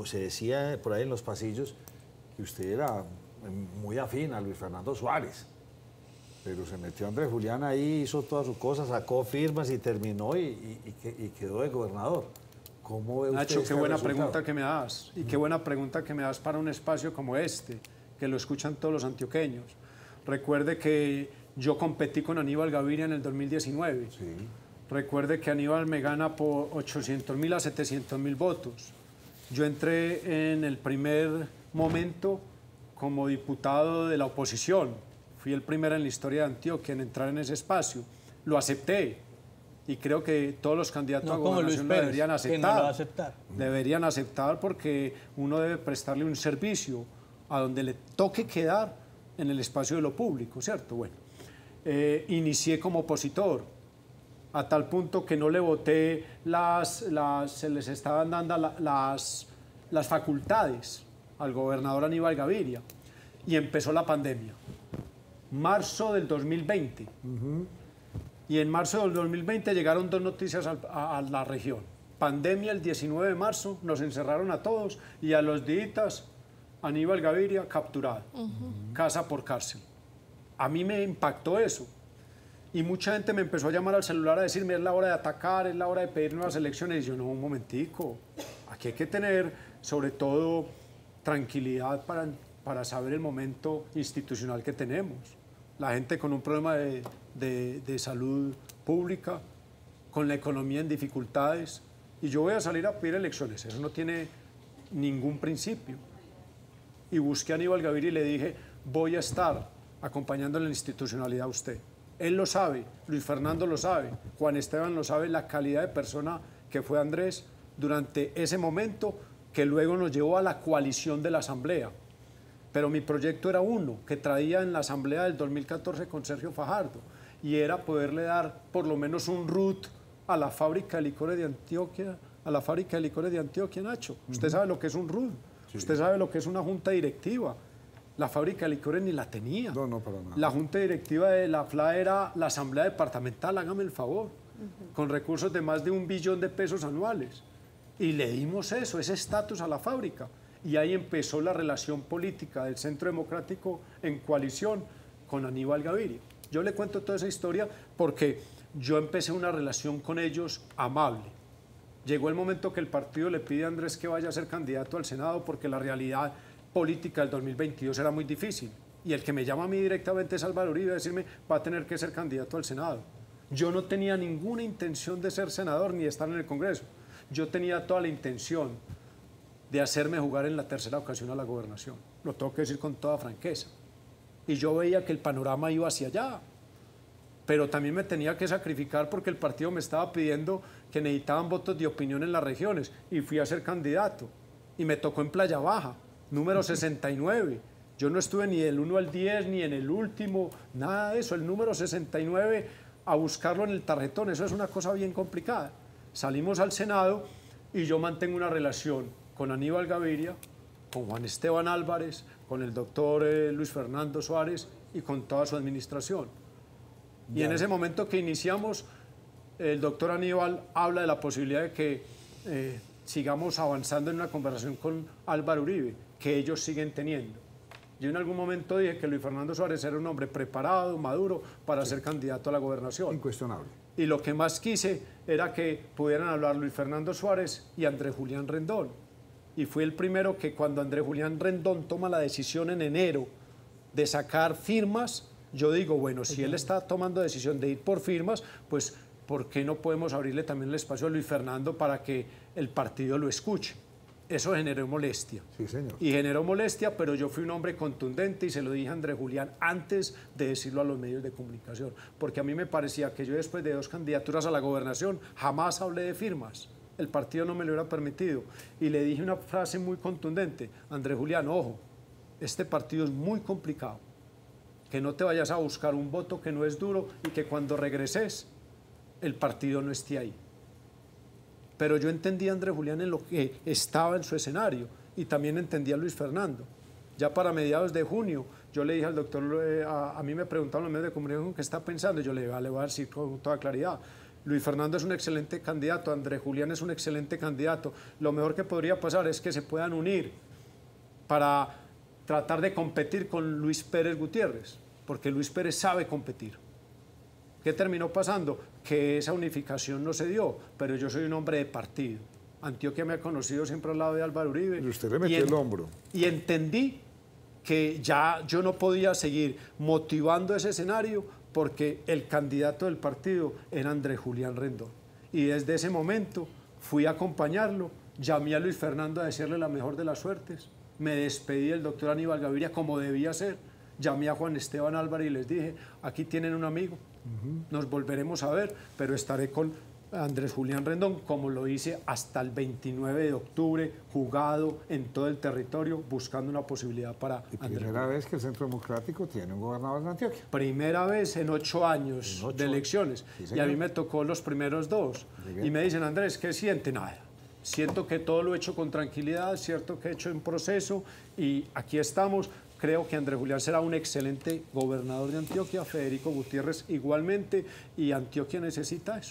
se decía por ahí en los pasillos, que usted era muy afín a Luis Fernando Suárez. Pero se metió Andrés Julián ahí, hizo todas sus cosas, sacó firmas y terminó y quedó de gobernador. ¿Cómo ve usted Nacho, qué buena resultado? pregunta que me das. Y qué buena pregunta que me das para un espacio como este, que lo escuchan todos los antioqueños. Recuerde que yo competí con Aníbal Gaviria en el 2019. Sí. Recuerde que Aníbal me gana por 800.000 a 700.000 votos. Yo entré en el primer momento como diputado de la oposición. Fui el primero en la historia de Antioquia en entrar en ese espacio. Lo acepté. Y creo que todos los candidatos a gobernación lo deberían aceptar. Que no lo va a aceptar. Deberían aceptar porque uno debe prestarle un servicio a donde le toque quedar en el espacio de lo público, ¿cierto? Bueno, inicié como opositor, a tal punto que no le voté se les estaban dando las facultades al gobernador Aníbal Gaviria y empezó la pandemia. Marzo del 2020. Y en marzo del 2020 llegaron dos noticias a la región. Pandemia el 19 de marzo, nos encerraron a todos y a los días Aníbal Gaviria capturado, casa por cárcel. A mí me impactó eso. Y mucha gente me empezó a llamar al celular a decirme, es la hora de atacar, es la hora de pedir nuevas elecciones. Y yo, no, un momentico, aquí hay que tener sobre todo tranquilidad para saber el momento institucional que tenemos. La gente con un problema de salud pública, con la economía en dificultades, y yo voy a salir a pedir elecciones, eso no tiene ningún principio. Y busqué a Aníbal Gaviria y le dije, voy a estar acompañando la institucionalidad a usted. Él lo sabe, Luis Fernando lo sabe, Juan Esteban lo sabe, la calidad de persona que fue Andrés durante ese momento que luego nos llevó a la coalición de la Asamblea. Pero mi proyecto era uno, que traía en la Asamblea del 2014 con Sergio Fajardo, y era poderle dar por lo menos un RUT a la fábrica de licores de Antioquia, Nacho. Usted sabe lo que es un RUT, sí. Usted sabe lo que es una junta directiva. La fábrica de licores ni la tenía. No, para nada. La junta directiva de la FLA era la Asamblea Departamental, hágame el favor, con recursos de más de 1 billón de pesos anuales. Y le dimos eso, ese estatus a la fábrica. Y ahí empezó la relación política del Centro Democrático en coalición con Aníbal Gaviria. Yo le cuento toda esa historia porque yo empecé una relación con ellos amable. Llegó el momento que el partido le pide a Andrés que vaya a ser candidato al Senado porque la realidad política del 2022 era muy difícil. Y el que me llama a mí directamente es Álvaro Uribe a decirme, va a tener que ser candidato al Senado. Yo no tenía ninguna intención de ser senador ni de estar en el Congreso. Yo tenía toda la intención de hacerme jugar en la tercera ocasión a la gobernación. Lo tengo que decir con toda franqueza. Y yo veía que el panorama iba hacia allá. Pero también me tenía que sacrificar porque el partido me estaba pidiendo que necesitaban votos de opinión en las regiones. Y fui a ser candidato. Y me tocó en Playa Baja, número 69. Yo no estuve ni del 1 al 10, ni en el último, nada de eso. El número 69, a buscarlo en el tarjetón, eso es una cosa bien complicada. Salimos al Senado y yo mantengo una relación con Aníbal Gaviria, con Juan Esteban Álvarez, con el doctor Luis Fernando Suárez y con toda su administración. Y en ese momento que iniciamos, el doctor Aníbal habla de la posibilidad de que sigamos avanzando en una conversación con Álvaro Uribe, que ellos siguen teniendo. Yo en algún momento dije que Luis Fernando Suárez era un hombre preparado, maduro, para ser candidato a la gobernación. Incuestionable. Y lo que más quise era que pudieran hablar Luis Fernando Suárez y Andrés Julián Rendón. Y fui el primero que cuando Andrés Julián Rendón toma la decisión en enero de sacar firmas, yo digo, bueno, si él está tomando decisión de ir por firmas, pues ¿por qué no podemos abrirle también el espacio a Luis Fernando para que el partido lo escuche? Eso generó molestia. Sí, señor. Y generó molestia, pero yo fui un hombre contundente y se lo dije a Andrés Julián antes de decirlo a los medios de comunicación, porque a mí me parecía que yo después de 2 candidaturas a la gobernación jamás hablé de firmas. El partido no me lo hubiera permitido. Y le dije una frase muy contundente, Andrés Julián, ojo, este partido es muy complicado, que no te vayas a buscar un voto que no es duro y que cuando regreses el partido no esté ahí. Pero yo entendí a Andrés Julián en lo que estaba en su escenario y también entendí a Luis Fernando. Ya para mediados de junio, yo le dije al doctor, a mí me preguntaron los medios de comunicación qué está pensando, y yo le voy a decir con toda claridad, Luis Fernando es un excelente candidato, Andrés Julián es un excelente candidato. Lo mejor que podría pasar es que se puedan unir para tratar de competir con Luis Pérez Gutiérrez, porque Luis Pérez sabe competir. ¿Qué terminó pasando? Que esa unificación no se dio, pero yo soy un hombre de partido. Antioquia me ha conocido siempre al lado de Álvaro Uribe. Y usted le metió el hombro. Y entendí que ya yo no podía seguir motivando ese escenario porque el candidato del partido era Andrés Julián Rendón. Y desde ese momento fui a acompañarlo, llamé a Luis Fernando a decirle la mejor de las suertes, me despedí del doctor Aníbal Gaviria como debía ser, llamé a Juan Esteban Álvarez y les dije, aquí tienen un amigo, nos volveremos a ver, pero estaré con Andrés Julián Rendón, como lo hice hasta el 29 de octubre, jugado en todo el territorio, buscando una posibilidad para Andrés. Primera vez que el Centro Democrático tiene un gobernador de Antioquia. Primera vez en 8 años de elecciones. Sí, y a mí me tocó los primeros 2. Y me dicen, Andrés, ¿qué siente? Nada. Siento que todo lo he hecho con tranquilidad, cierto que he hecho en proceso y aquí estamos. Creo que Andrés Julián será un excelente gobernador de Antioquia, Federico Gutiérrez igualmente, y Antioquia necesita eso.